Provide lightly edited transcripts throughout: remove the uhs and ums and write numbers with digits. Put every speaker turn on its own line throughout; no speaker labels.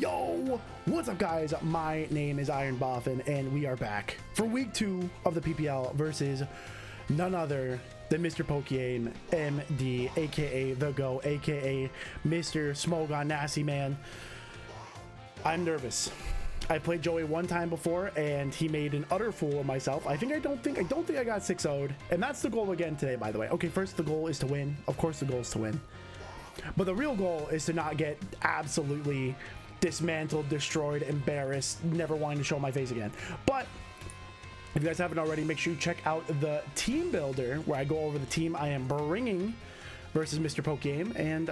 Yo, what's up guys? My name is IronBoffin and we are back for week 2 of the PPL versus none other than Mr. Pokeyame MD, aka The Go, aka Mr. Smogon Nasty Man. I'm nervous. I played Joey one time before and he made an utter fool of myself. I don't think I got 6-0'd, and that's the goal again today, by the way. Okay, first the goal is to win. Of course the goal is to win. But the real goal is to not get absolutely dismantled, destroyed, embarrassed, never wanting to show my face again. But if you guys haven't already, make sure you check out the team builder where I go over the team I am bringing versus Mr. Pokeyame, and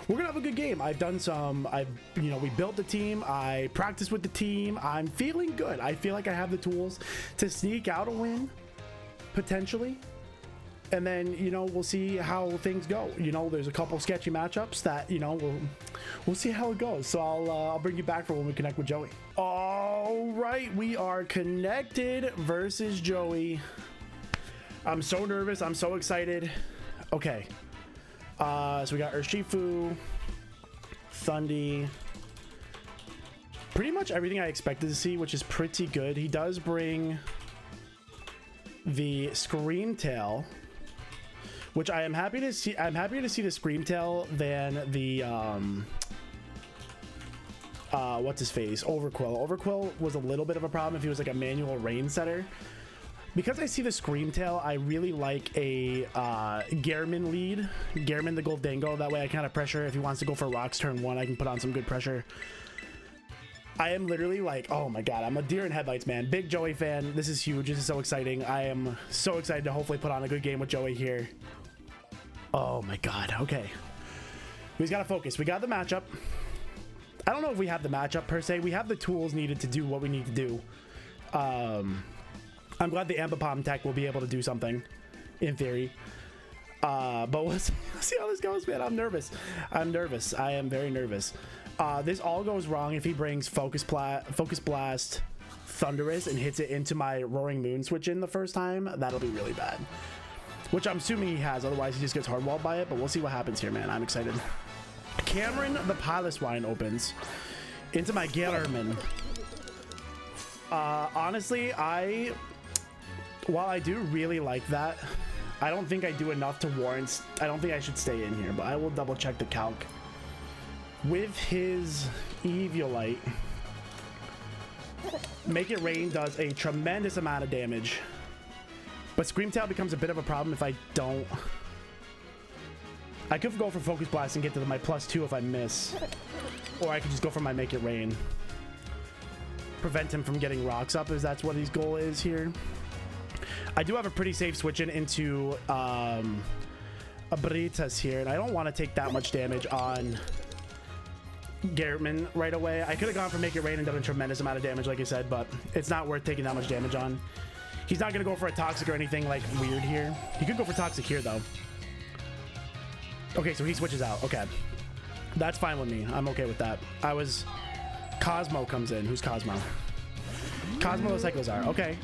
we're gonna have a good game. We built the team, I practiced with the team, I'm feeling good. I feel like I have the tools to sneak out a win, potentially. And then, we'll see how things go. There's a couple sketchy matchups that, we'll see how it goes. So I'll bring you back for when we connect with Joey. All right, we are connected versus Joey. I'm so nervous. I'm so excited. Okay. So we got Urshifu, Thundy. Pretty much everything I expected to see, which is pretty good. He does bring the Screamtail, which I am happy to see. I'm happier to see the Screamtail than the what's his face, Overquill. Overquill was a little bit of a problem if he was like a manual rain setter. Because I see the Screamtail, I really like a Gehrman lead, Gehrman the Goldango. That way I kind of pressure. If he wants to go for rocks turn 1, I can put on some good pressure. I am literally like, oh my god, I'm a deer in headlights, man. Big Joey fan. This is huge. This is so exciting. I am so excited to hopefully put on a good game with Joey here. Oh my god. Okay. We just gotta focus. We got the matchup. I don't know if we have the matchup per se. We have the tools needed to do what we need to do. I'm glad the Ambipom tech will be able to do something, in theory. But we'll see how this goes, man. I'm nervous. I am very nervous. This all goes wrong if he brings Focus Blast, Thunderous, and hits it into my Roaring Moon switch in the first time. That'll be really bad. Which I'm assuming he has, otherwise he just gets hardwalled by it, but we'll see what happens here, man. I'm excited. Cameron the Piloswine opens into my Gehrman. Honestly, while I do really like that, I don't think I do enough to warrant. I don't think I should stay in here, but I will double check the calc. With his Eviolite, Make It Rain does a tremendous amount of damage, but Screamtail becomes a bit of a problem if I don't. I could go for Focus Blast and get to my +2 if I miss, or I could just go for my Make It Rain. Prevent him from getting rocks up, as that's what his goal is here. I do have a pretty safe switch into Abritas here, and I don't want to take that much damage on Gehrman right away. I could have gone for Make It Rain and done a tremendous amount of damage, like I said, but it's not worth taking that much damage on. He's not going to go for a Toxic or anything like weird here. He could go for Toxic here, though. Okay, so he switches out. Okay. That's fine with me. I'm okay with that. Cosmo comes in. Who's Cosmo? Cosmo the Cyclozar. Okay.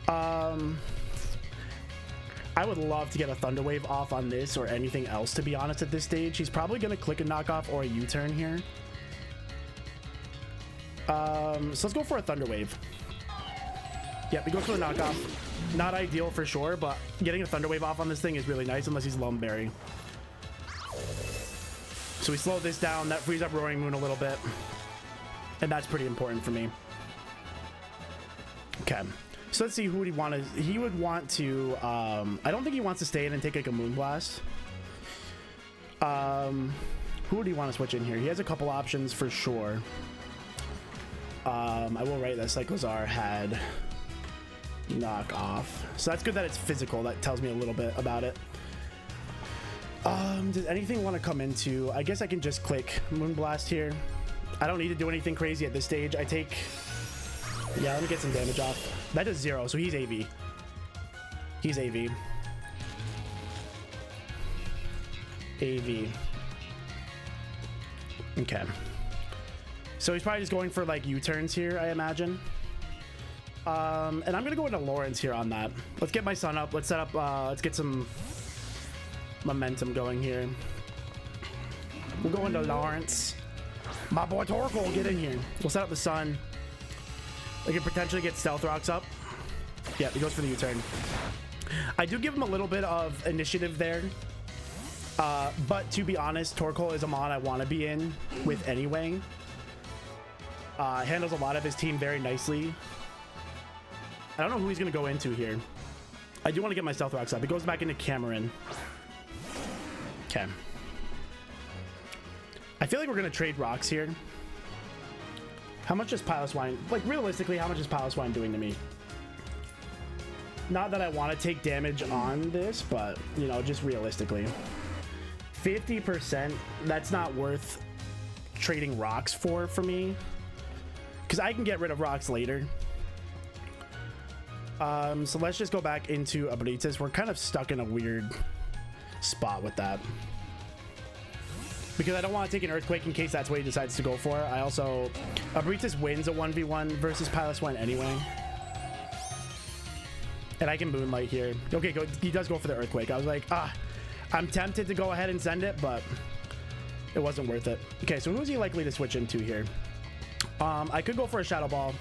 I would love to get a Thunder Wave off on this or anything else, to be honest, at this stage. He's probably going to click a knockoff or a U-turn here. So let's go for a Thunder Wave. Yeah, we go for the knockoff. Not ideal for sure, but getting a Thunder Wave off on this thing is really nice, unless he's Lumberry. So we slow this down. That frees up Roaring Moon a little bit, and that's pretty important for me. Okay. So let's see who would he want to. He would want to. I don't think he wants to stay in and take like a Moonblast. Who would he want to switch in here? He has a couple options for sure. I will write that Cyclozar had knock off, so that's good that it's physical. That tells me a little bit about it. Does anything want to come into? I guess I can just click Moonblast here. I don't need to do anything crazy at this stage. I take. Yeah, let me get some damage off. That does 0, so he's AV. He's AV. AV. Okay. So he's probably just going for like U-turns here, I imagine. And I'm gonna go into Lawrence here on that. Let's get my son up. Let's set up. Let's get some momentum going here. We'll go into Lawrence. My boy Torkoal, get in here. We'll set up the sun. I can potentially get Stealth Rocks up. Yeah, he goes for the U-turn. I do give him a little bit of initiative there. But to be honest, Torkoal is a mod I want to be in with anyway. Handles a lot of his team very nicely. I don't know who he's going to go into here. I do want to get my Stealth Rocks up. He goes back into Cameron. Okay. I feel like we're going to trade rocks here. How much is Piloswine? Like, realistically, how much is Piloswine doing to me? Not that I want to take damage on this, but, you know, just realistically. 50%, that's not worth trading rocks for me. Because I can get rid of rocks later. So let's just go back into Abrites. We're kind of stuck in a weird spot with that. Because I don't want to take an Earthquake in case that's what he decides to go for. I also... Abrites wins a 1v1 versus Piloswine anyway. And I can Moonlight here. Okay, he does go for the Earthquake. I was like, I'm tempted to go ahead and send it, but it wasn't worth it. Okay, so who's he likely to switch into here? I could go for a Shadow Ball.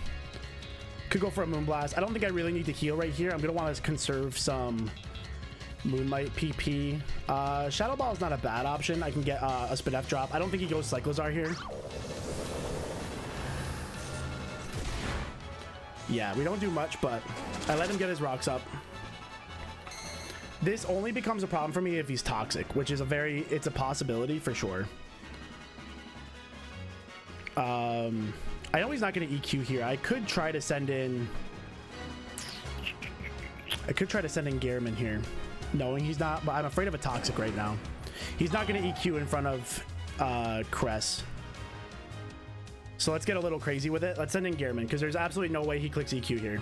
Could go for a Moonblast. I don't think I really need to heal right here. I'm going to want to conserve some Moonlight PP. Shadow Ball is not a bad option. I can get a Spadef drop. I don't think he goes Cyclozar here. Yeah, we don't do much, but I let him get his rocks up. This only becomes a problem for me if he's toxic, which is it's a possibility for sure. I know he's not going to EQ here. I could try to send in Gehrman here, knowing he's not, but I'm afraid of a toxic right now. He's not going to EQ in front of Cress. So let's get a little crazy with it. Let's send in Gehrman because there's absolutely no way he clicks EQ here.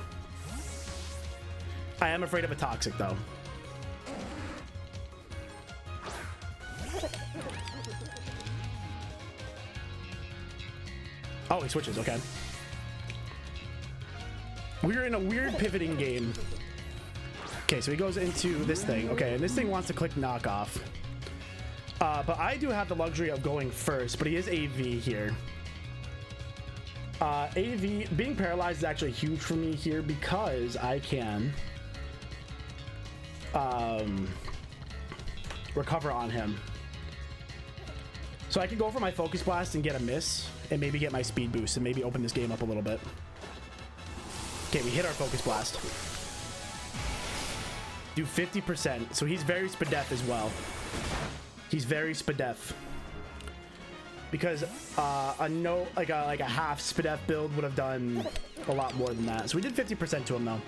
I am afraid of a toxic though. Oh, he switches. Okay. We're in a weird pivoting game. Okay, so he goes into this thing. Okay, and this thing wants to click knockoff. But I do have the luxury of going first, but he is AV here. AV, being paralyzed is actually huge for me here because I can recover on him. So I can go for my Focus Blast and get a miss and maybe get my speed boost and maybe open this game up a little bit. Okay, we hit our Focus Blast. Do 50%. So he's very Spadef as well. He's very Spadef. Because like a half Spadef build would have done a lot more than that. So we did 50% to him though.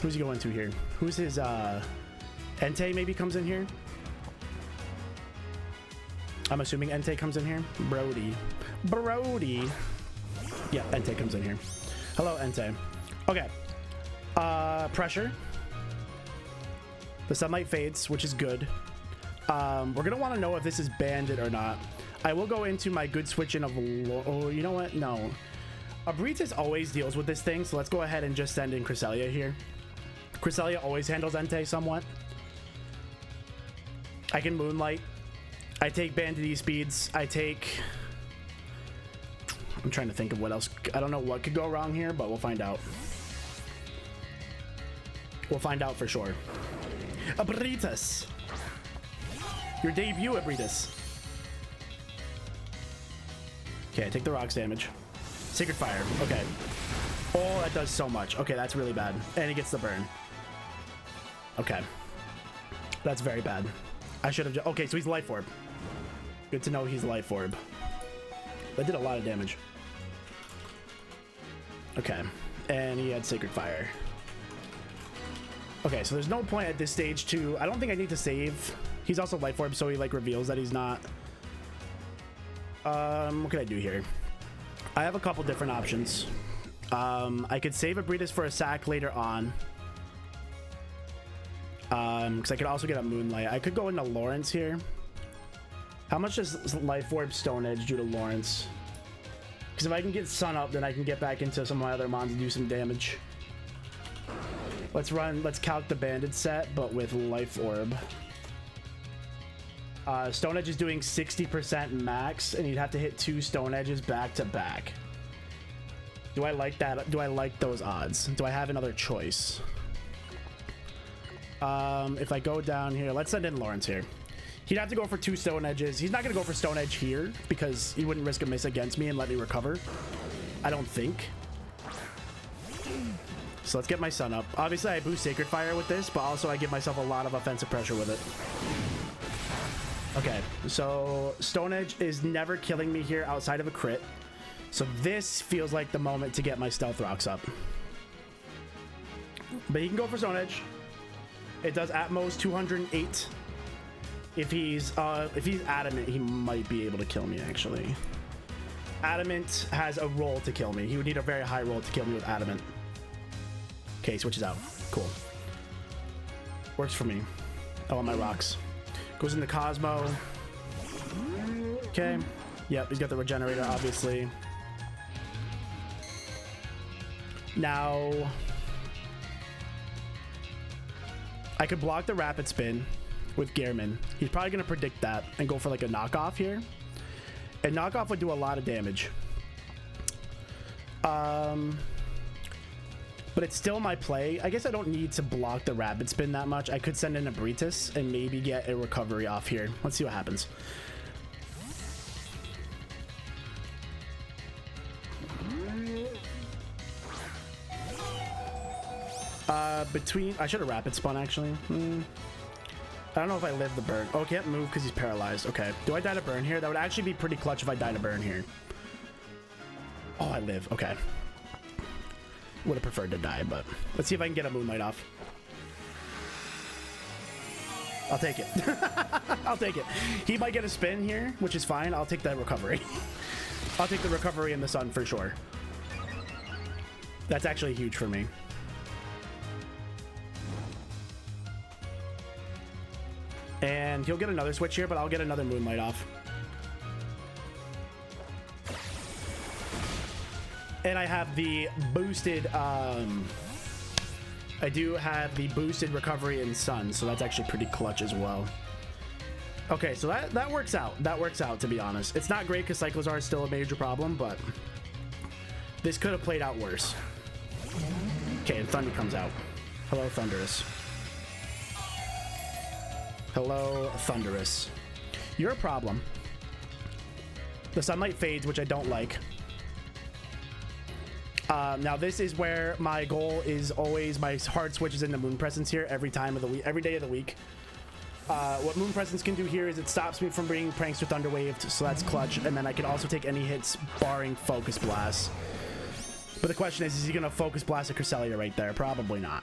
Who's he going to here? Who's his Entei maybe comes in here? I'm assuming Entei comes in here. Brody. Yeah, Entei comes in here. Hello, Entei. Okay. Pressure. The sunlight fades, which is good. We're gonna want to know if this is banded or not. I will go into my good switching of... Oh, you know what? No. Abrites always deals with this thing, so let's go ahead and just send in Cresselia here. Cresselia always handles Entei somewhat. I can Moonlight. I take banded E-speeds. I'm trying to think of what else. I don't know what could go wrong here, but we'll find out. We'll find out for sure. Abrites. Your debut, Abrites. Okay, I take the rocks damage. Sacred Fire. Okay. Oh, that does so much. Okay, that's really bad. And he gets the burn. Okay. That's very bad. I should have... Okay, so he's Life Orb. Good to know he's Life Orb. That did a lot of damage. Okay. And he had Sacred Fire. Okay, so there's no point at this stage to... I don't think I need to save. He's also Life Orb, so he like reveals that he's not. What can I do here? I have a couple different options. I could save Abrites for a sack later on. Because I could also get a Moonlight. I could go into Lawrence here. How much does Life Orb Stone Edge do to Lawrence? Because if I can get Sun up, then I can get back into some of my other mons and do some damage. Let's calc the Banded set, but with Life Orb. Stone Edge is doing 60% max, and you'd have to hit 2 Stone Edges back to back. Do I like that? Do I like those odds? Do I have another choice? If I go down here, let's send in Lawrence here. He'd have to go for 2 Stone Edges. He's not going to go for Stone Edge here because he wouldn't risk a miss against me and let me recover. I don't think. So let's get my Sun up. Obviously, I boost Sacred Fire with this, but also I give myself a lot of offensive pressure with it. Okay, so Stone Edge is never killing me here outside of a crit. So this feels like the moment to get my Stealth Rocks up. But he can go for Stone Edge. It does at most 208. If he's Adamant, he might be able to kill me, actually. Adamant has a roll to kill me. He would need a very high roll to kill me with Adamant. Okay, switches out. Cool. Works for me. I want my rocks. Goes into Cosmo. Okay. Yep, he's got the Regenerator, obviously. Now, I could block the Rapid Spin with Gearman. He's probably going to predict that and go for like a knockoff here. And knockoff would do a lot of damage. But it's still my play. I guess I don't need to block the Rapid Spin that much. I could send in a Britus and maybe get a recovery off here. Let's see what happens. I should have Rapid Spun, actually. I don't know if I live the burn. Oh, can't move because he's paralyzed. Okay. Do I die to burn here? That would actually be pretty clutch if I die to burn here. Oh, I live. Okay. Would have preferred to die, but let's see if I can get a Moonlight off. I'll take it. I'll take it. He might get a spin here, which is fine. I'll take that recovery. I'll take the recovery in the Sun for sure. That's actually huge for me. And he'll get another switch here, but I'll get another Moonlight off. And I have the boosted, I do have the boosted recovery in Sun, so that's actually pretty clutch as well. Okay, so that works out. That works out, to be honest. It's not great because Cyclozar is still a major problem, but this could have played out worse. Okay, and Thunder comes out. Hello, Thunderous. Hello, Thunderous. You're a problem. The Sunlight fades, which I don't like. Now this is where my goal is always my hard switches into Moon Presence here every time of the week, every day of the week. What Moon Presence can do here is it stops me from bringing Prankster Thunder Waved, so that's clutch, and then I can also take any hits barring Focus Blast. But the question is he gonna Focus Blast a Cresselia right there? Probably not.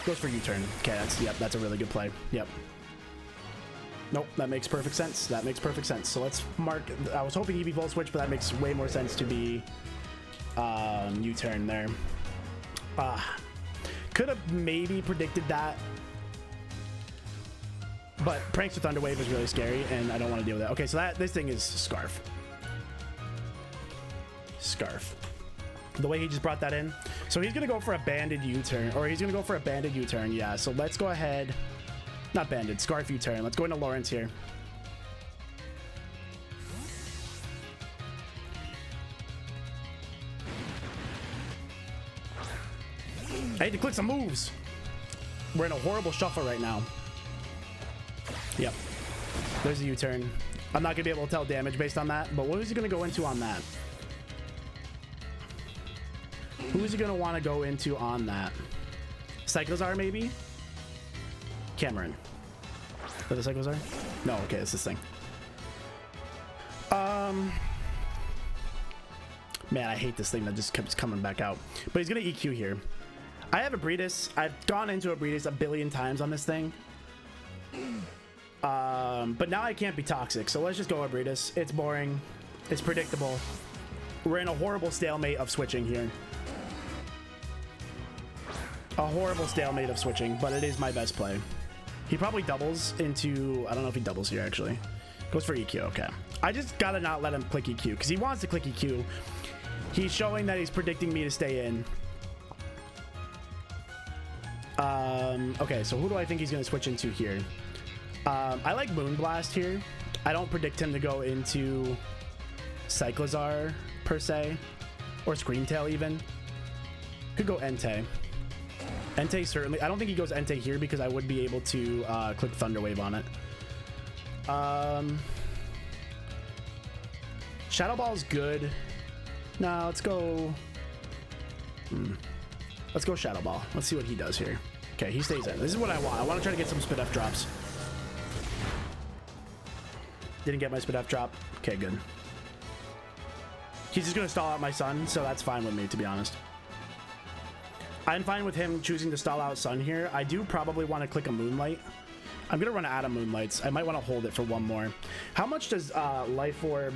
Goes for U-turn. Okay, that's a really good play. Yep. Nope, that makes perfect sense. That makes perfect sense. So let's mark. I was hoping he'd be Volt Switch, but that makes way more sense to be U-turn there. Could have maybe predicted that, but Prankster Thunder Wave is really scary, and I don't want to deal with that. Okay, so this thing is Scarf. Scarf. The way he just brought that in. So he's going to go for a banded U-turn, or he's going to go for a banded U-turn. Yeah, so let's go ahead. Not banded, Scarf U-turn. Let's go into Lawrence here. I need to click some moves. We're in a horrible shuffle right now. Yep. There's a U-turn. I'm not going to be able to tell damage based on that, but what is he going to go into on that? Who is he going to want to go into on that? Cyclozar, maybe? Cameron. Is that the Cyclozar? No, okay, it's this thing. Man, I hate this thing that just keeps coming back out. But he's going to EQ here. I have a Breedis. I've gone into a Breedis a billion times on this thing. But now I can't be toxic, so let's just go a Breedis. It's boring. It's predictable. We're in a horrible stalemate of switching here. A horrible stalemate of switching, but it is my best play. He probably doubles into... I don't know if he doubles here, actually. Goes for EQ, okay. I just gotta not let him click EQ, because he wants to click EQ. He's showing that he's predicting me to stay in. Okay, so who do I think he's going to switch into here? I like Moonblast here. I don't predict him to go into Cyclizar per se, or Screamtail even. Could go Entei. Entei certainly. I don't think he goes Entei here because I would be able to click Thunder Wave on it. Shadow Ball's good. No, let's go. Let's go Shadow Ball. Let's see what he does here. Okay, he stays in. This is what I want. I want to try to get some Spit F drops. Didn't get my Spit F drop. Okay, good. He's just going to stall out my Sun, so that's fine with me, to be honest. I'm fine with him choosing to stall out Sun here. I do probably want to click a Moonlight. I'm going to run out of Moonlights. I might want to hold it for one more. How much does Life Orb...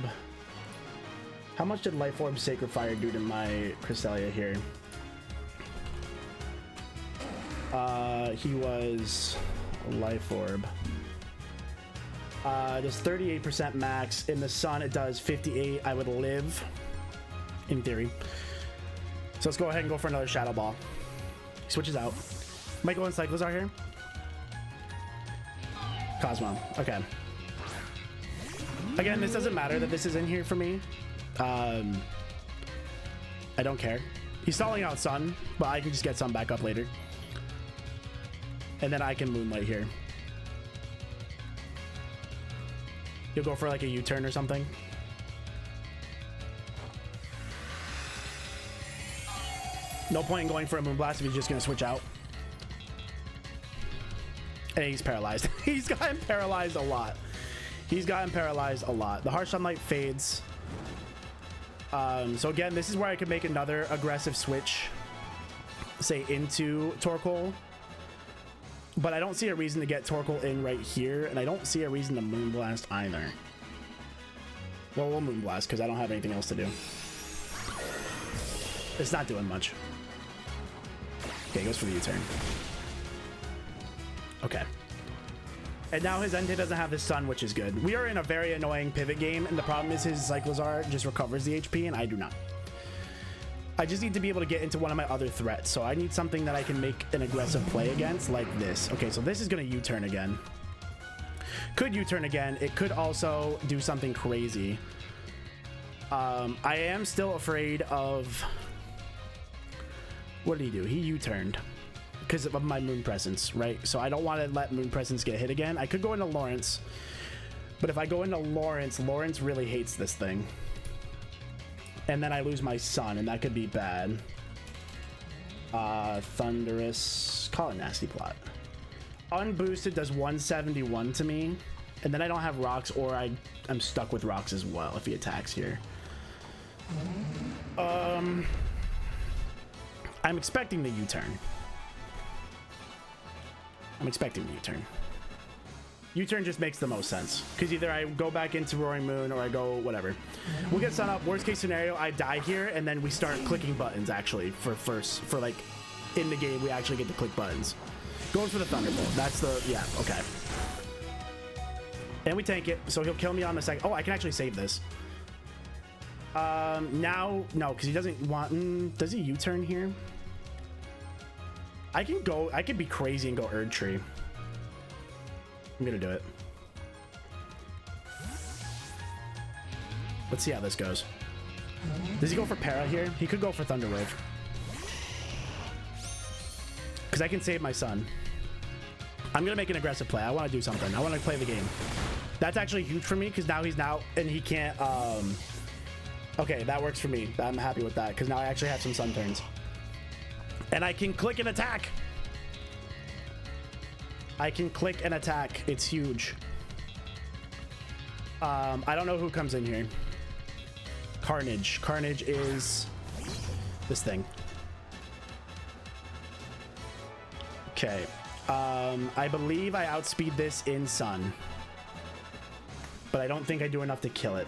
How much did Life Orb Sacred Fire do to my Cresselia here? He was Life Orb. Does 38% max. In the Sun, it does 58. I would live, in theory. So let's go ahead and go for another Shadow Ball. He switches out. Might go in Cyclizar here. Cosmo. Okay. Again, this doesn't matter that this is in here for me. I don't care. He's stalling out Sun, but I can just get Sun back up later. And then I can Moonlight here. You'll go for like a U-turn or something. No point in going for a Moonblast if he's just going to switch out. And he's paralyzed. He's gotten paralyzed a lot. He's gotten paralyzed a lot. The Harsh Sunlight fades. So again, this is where I could make another aggressive switch, say into Torkoal. But I don't see a reason to get Torkoal in right here, and I don't see a reason to Moonblast either. Well, we'll Moonblast because I don't have anything else to do. It's not doing much. Okay, goes for the U-turn. Okay. And now his Entei doesn't have his Sun, which is good. We are in a very annoying pivot game, and the problem is his Cyclizar just recovers the HP, and I do not. I just need to be able to get into one of my other threats, so I need something that I can make an aggressive play against, like this. Okay, so this is going to U-turn again. Could U-turn again. It could also do something crazy. I am still afraid of... What did he do? He U-turned because of my Moon Presence, right? So I don't want to let Moon Presence get hit again. I could go into Lawrence, but if I go into Lawrence, Lawrence really hates this thing. And then I lose my Sun, and that could be bad. Thunderous. Call it Nasty Plot. Unboosted does 171 to me. And then I don't have rocks, or I'm stuck with rocks as well if he attacks here. I'm expecting the U-turn. I'm expecting the U-turn. U-turn just makes the most sense, because either I go back into Roaring Moon or I go whatever. We'll get Sun up. Worst case scenario, I die here, and then we start clicking buttons actually for like in the game we actually get to click buttons. Going for the Thunderbolt. That's the yeah, okay. And we tank it, so he'll kill me on the second. Oh, I can actually save this. Now no, because he doesn't want. Does he U-turn here? I can go. I could be crazy and go Erdtree. I'm gonna do it. Let's see how this goes. Does he go for Para here? He could go for Thunder Wave. Because I can save my Sun. I'm gonna make an aggressive play. I want to do something. I want to play the game. That's actually huge for me because now he's and he can't. Okay, that works for me. I'm happy with that because now I actually have some Sun turns. And I can click an attack. I can click an attack. It's huge. I don't know who comes in here. Carnage. Carnage is this thing. Okay. I believe I outspeed this in Sun. But I don't think I do enough to kill it.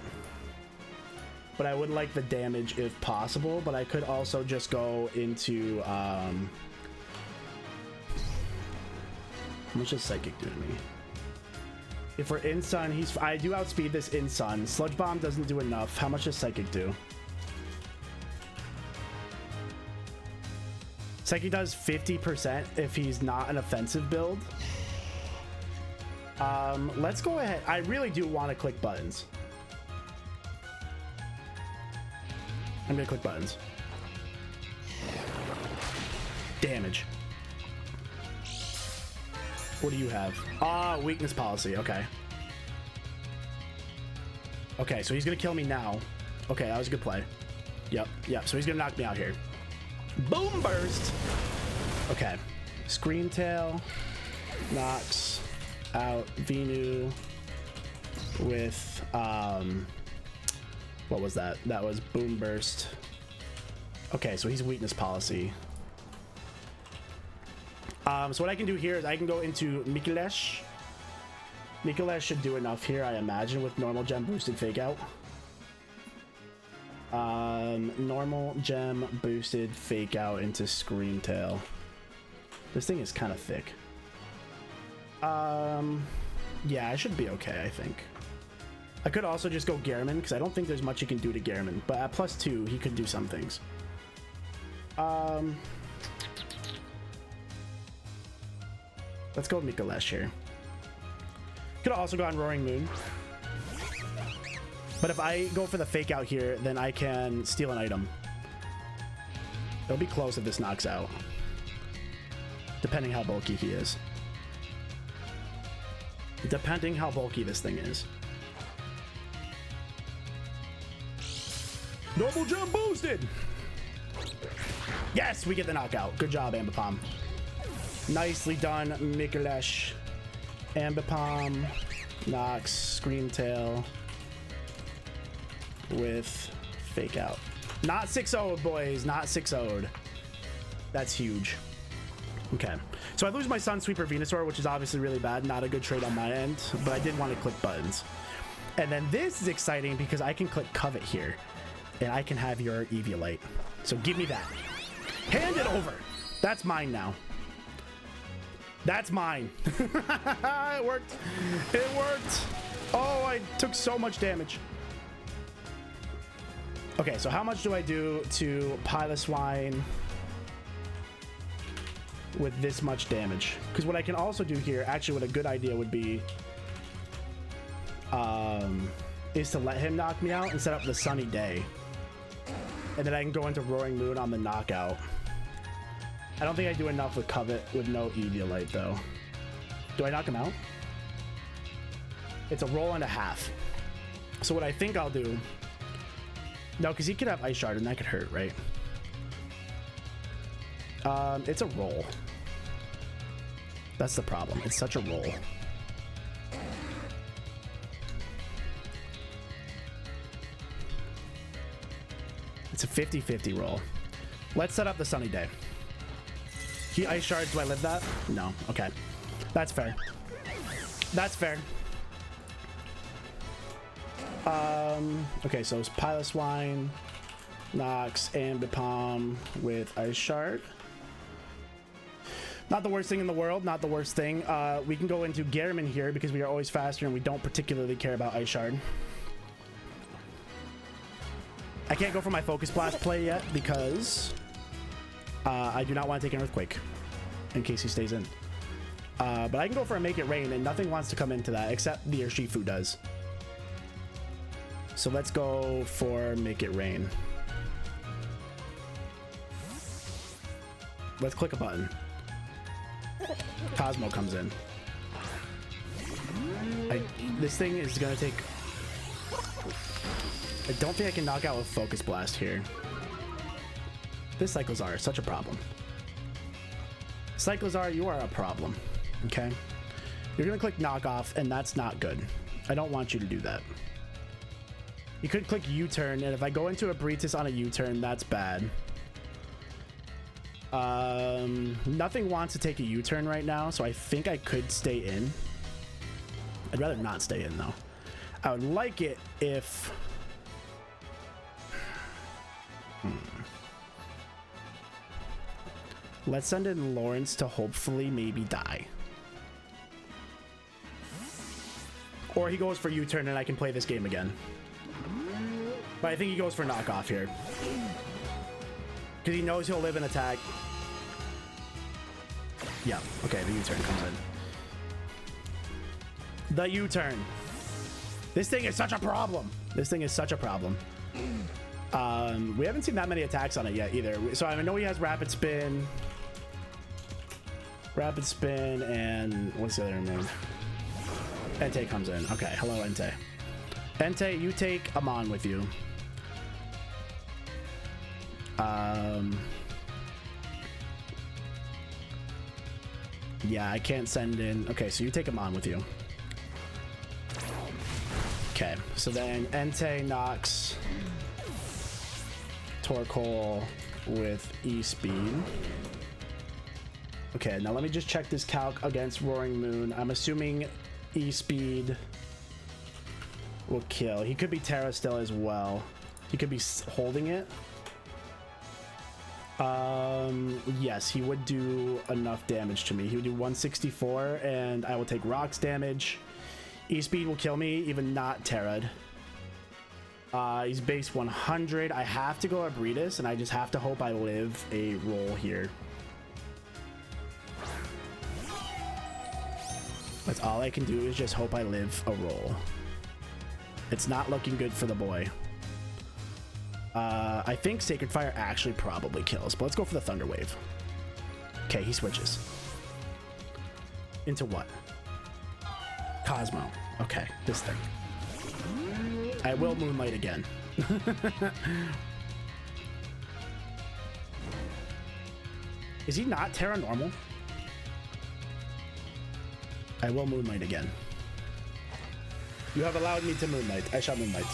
But I would like the damage if possible. But I could also just go into... How much does Psychic do to me? If we're in Sun, I do outspeed this in Sun. Sludge Bomb doesn't do enough. How much does Psychic do? Psychic does 50% if he's not an offensive build. Let's go ahead. I really do want to click buttons. I'm gonna click buttons. Damage. What do you have? Ah, weakness policy. Okay. Okay, so he's gonna kill me now. Okay, that was a good play. Yep. So he's gonna knock me out here. Boom burst. Okay. Scream tail knocks out Venu with what was that? That was boom burst. Okay, so he's weakness policy. So what I can do here is I can go into Mikulesh. Mikulesh should do enough here, I imagine, with normal gem boosted fake out. Normal gem boosted fake out into Scream Tail. This thing is kind of thick. Yeah, I should be okay, I think. I could also just go Garamond, because I don't think there's much you can do to Garamond, but at +2, he could do some things. Let's go with Mikulesh here. Could also go on Roaring Moon. But if I go for the fake out here, then I can steal an item. It'll be close if this knocks out. Depending how bulky he is. Depending how bulky this thing is. Normal jump boosted! Yes, we get the knockout. Good job, Ambipom. Nicely done, Mikulesh. Ambipom knocks Scream Tail with fake out. Not 6-0'd, boys. Not 6-0'd. That's huge. Okay. So I lose my Sun Sweeper Venusaur, which is obviously really bad. Not a good trade on my end, but I did want to click buttons. And then this is exciting because I can click Covet here, and I can have your Eviolite. So give me that. Hand it over. That's mine now. That's mine. It worked. It worked. Oh, I took so much damage. Okay, so how much do I do to Piloswine with this much damage? Because what I can also do here, actually what a good idea would be, is to let him knock me out and set up the Sunny Day. And then I can go into Roaring Moon on the knockout. I don't think I do enough with Covet with no Eviolite though. Do I knock him out? It's a roll and a half. So what I think I'll do... No, because he could have Ice Shard and that could hurt, right? It's a roll. That's the problem. It's such a roll. It's a 50-50 roll. Let's set up the Sunny Day. He Ice Shards, do I live that? No. Okay. That's fair. That's fair. Okay, so it's Piloswine knocks Ambipom with Ice Shard. Not the worst thing in the world, not the worst thing. We can go into Garamond here because we are always faster and we don't particularly care about Ice Shard. I can't go for my Focus Blast play yet because I do not want to take an Earthquake in case he stays in. But I can go for a Make It Rain and nothing wants to come into that except the Urshifu does. So let's go for Make It Rain. Let's click a button. Cosmo comes in. This thing is gonna take... I don't think I can knock out with Focus Blast here. This Cyclozar is such a problem. Cyclozar, you are a problem. Okay? You're gonna click knock off, and that's not good. I don't want you to do that. You could click U-turn, and if I go into a Breetis on a U-turn, that's bad. Nothing wants to take a U-turn right now, so I think I could stay in. I'd rather not stay in, though. I would like it if... Let's send in Lawrence to hopefully maybe die. Or he goes for U-turn and I can play this game again. But I think he goes for knockoff here. Because he knows he'll live an attack. Yeah, okay, the U-turn comes in. The U-turn. This thing is such a problem. This thing is such a problem. We haven't seen that many attacks on it yet either. So I know he has rapid spin. Rapid spin and what's the other name? Entei comes in. Okay, hello Entei. Entei, you take Amon with you. Yeah, I can't send in. Okay, so you take Amon with you. Okay, so then Entei knocks Torkoal with E-Speed. Okay, now let me just check this calc against Roaring Moon. I'm assuming E-Speed will kill. He could be Terra still as well. He could be holding it. Yes, he would do enough damage to me. He would do 164 and I will take rocks damage. E-Speed will kill me, even not Terra'd. He's base 100. I have to go Arbritas and I just have to hope I live a roll here. That's all I can do is just hope I live a roll. It's not looking good for the boy. I think Sacred Fire actually probably kills, but let's go for the Thunder Wave. Okay, he switches. Into what? Cosmo. Okay, this thing. I will Moonlight again. Is he not Terra normal? I will Moonlight again. You have allowed me to Moonlight. I shall Moonlight.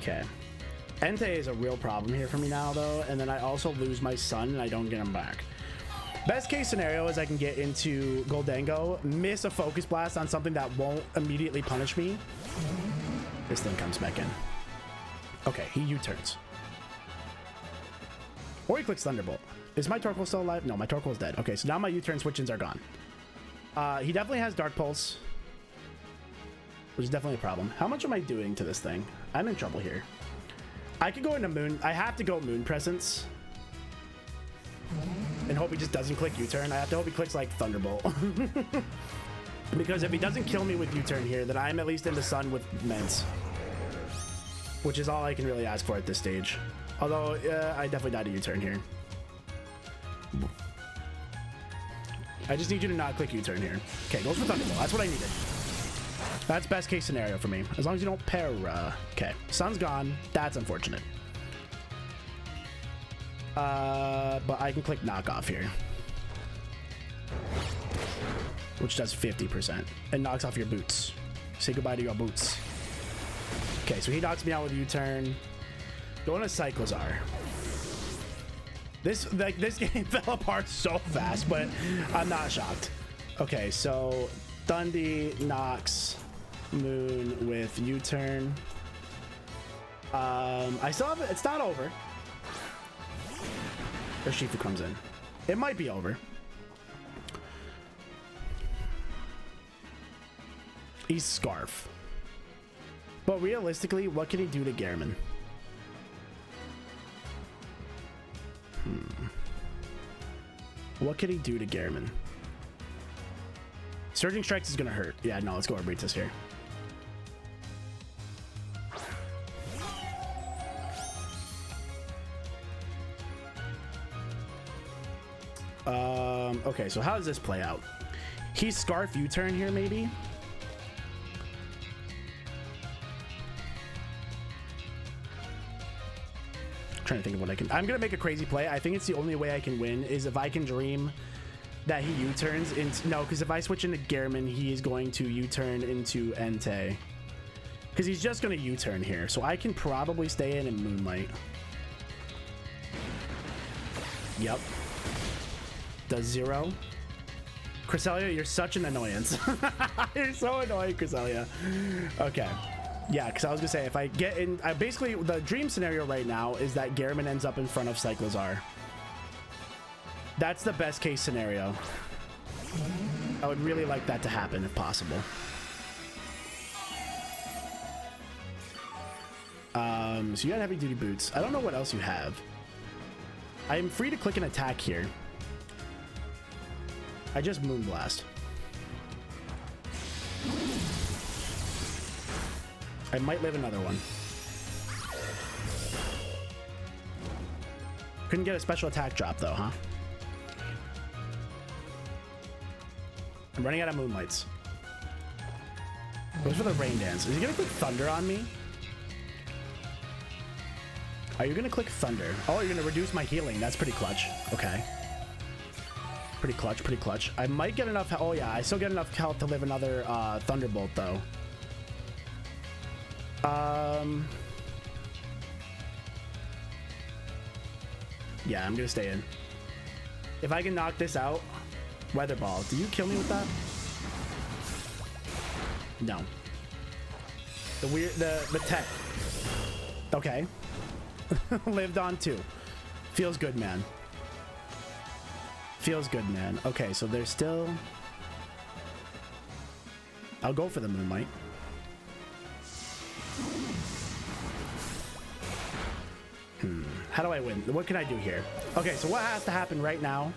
Okay. Entei is a real problem here for me now, though, and then I also lose my son and I don't get him back. Best case scenario is I can get into Goldango, miss a Focus Blast on something that won't immediately punish me. This thing comes back in. Okay, he U-turns. Or he clicks Thunderbolt. Is my Torkoal still alive? No, my Torkoal is dead. Okay, so now my U-turn switch-ins are gone. He definitely has Dark Pulse, which is definitely a problem. How much am I doing to this thing? I'm in trouble here. I could go into Moon. I have to go Moon Presence and hope he just doesn't click U-turn. I have to hope he clicks like Thunderbolt. Because if he doesn't kill me with U-turn here, then I'm at least in the sun with Mence, which is all I can really ask for at this stage. Although I definitely died a U-turn here. I just need you to not click U-turn here. Okay, goes for Thunderbolt. That's what I needed. That's best case scenario for me. As long as you don't pair. Okay, sun's gone. That's unfortunate. But I can click knockoff here, which does 50% and knocks off your boots. Say goodbye to your boots. Okay, so he knocks me out with U-turn. Going to Cyclozar. This game fell apart so fast, but I'm not shocked. Okay, so Thundy knocks Moon with U-turn. I still have it. It's not over. Urshifu comes in. It might be over. He's Scarf. But realistically, what can he do to Gehrman? What could he do to Gehrman? Surging Strikes is gonna hurt. Yeah, no, let's go Arbritas here. Okay, so how does this play out? He's Scarf U-turn here, maybe? Trying to think of what I can. I'm gonna make a crazy play. I think it's the only way I can win is if I can dream that he U-turns into. No, because if I switch into Gehrman, he is going to U-turn into Entei. Because he's just gonna U-turn here, so I can probably stay in and Moonlight. Yep. Does 0. Cresselia, you're such an annoyance. You're so annoying, Cresselia. Okay. Yeah, because I was gonna say if I get in, basically the dream scenario right now is that Gehrman ends up in front of Cyclozar. That's the best case scenario. I would really like that to happen if possible. So you got heavy duty boots. I don't know what else you have. I'm free to click an attack here. I just Moonblast. I might live another one. Couldn't get a special attack drop though, huh? I'm running out of Moonlights. Goes for the Rain Dance. Is he gonna click Thunder on me? Are you gonna click Thunder? Oh, you're gonna reduce my healing. That's pretty clutch. Okay. Pretty clutch, pretty clutch. I might get enough. Oh yeah, I still get enough health to live another Thunderbolt though. Yeah, I'm gonna stay in. If I can knock this out, Weather Ball. Do you kill me with that? No. The tech. Okay. Lived on 2. Feels good, man. Feels good, man. Okay, so there's still... I'll go for the Moonlight. How do I win? What can I do here? Okay, so what has to happen right now?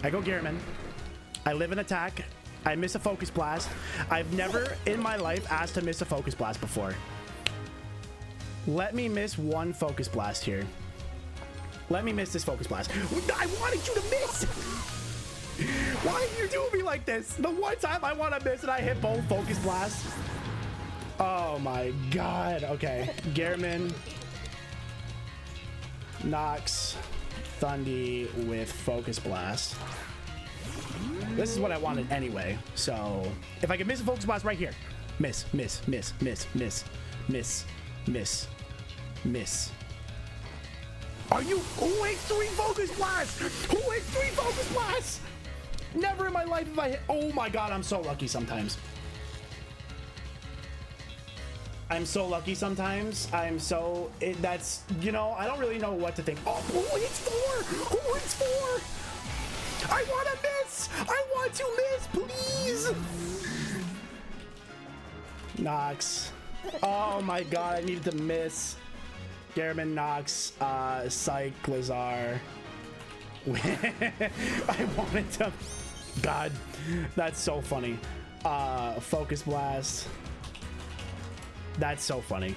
I go Gearman. I live an attack. I miss a Focus Blast. I've never in my life asked to miss a Focus Blast before. Let me miss one Focus Blast here. Let me miss this Focus Blast. I wanted you to miss! Why are you doing me like this? The one time I want to miss and I hit both Focus Blasts. Oh my god. Okay. Gearman knocks Thundy with Focus Blast. This is what I wanted anyway. So if I can miss a Focus Blast right here. Miss, miss, miss, miss, miss, miss, miss, miss. Are you? Who hits 3 Focus Blasts? Who hits 3 Focus Blasts? Never in my life have I hit. Oh my god, I'm so lucky sometimes. I'm so lucky sometimes. I'm so... that's... You know, I don't really know what to think. Oh, who hits 4? Who hits 4? I want to miss! I want to miss, please! Nox. Oh my god, I needed to miss. Gearman, Nox, Cyclizar. I wanted to... God, that's so funny. Focus Blast. That's so funny.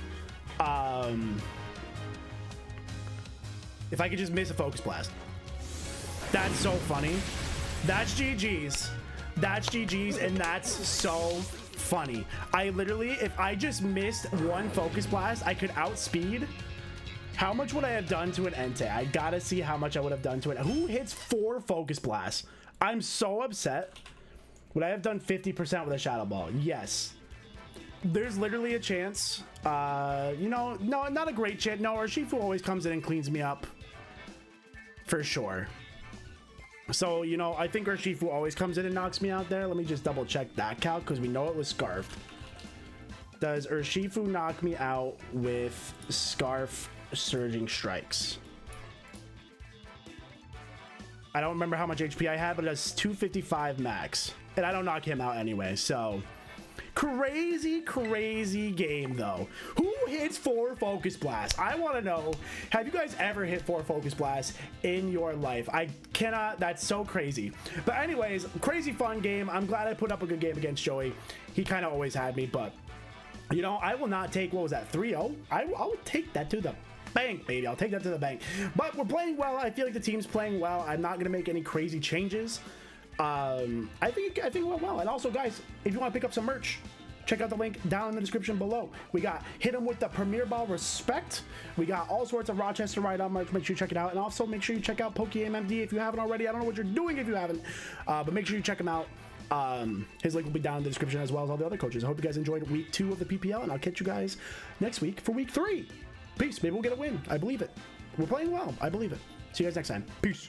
If I could just miss a Focus Blast. That's so funny. That's GG's. That's GG's, and that's so funny. I literally, if I just missed one Focus Blast, I could outspeed. How much would I have done to an Entei? I gotta see how much I would have done to it. Who hits 4 Focus Blasts? I'm so upset. Would I have done 50% with a Shadow Ball? Yes. There's literally a chance. You know, no, not a great chance. No, Urshifu always comes in and cleans me up. For sure. So, you know, I think Urshifu always comes in and knocks me out there. Let me just double check that calc because we know it was Scarf. Does Urshifu knock me out with Scarf Surging Strikes? I don't remember how much HP I had, but it does 255 max. And I don't knock him out anyway, so... Crazy, crazy game, though. Who hits 4 Focus Blasts? I want to know, have you guys ever hit 4 Focus Blasts in your life? I cannot. That's so crazy. But anyways, crazy fun game. I'm glad I put up a good game against Joey. He kind of always had me, but, you know, I will not take, what was that, 3-0? I'll take that to the bank, baby. I'll take that to the bank. But we're playing well. I feel like the team's playing well. I'm not going to make any crazy changes. I think it went well. And also, guys, if you want to pick up some merch, check out the link down in the description below. We got Hit 'em with the Premier Ball Respect. We got all sorts of Rochester Ride On merch. Make sure you check it out. And also make sure you check out PokeMMD if you haven't already. I don't know what you're doing if you haven't, but make sure you check him out. His link will be down in the description as well as all the other coaches. I hope you guys enjoyed week 2 of the PPL, and I'll catch you guys next week for week 3. Peace. Maybe we'll get a win. I believe it. We're playing well. I believe it. See you guys next time. Peace.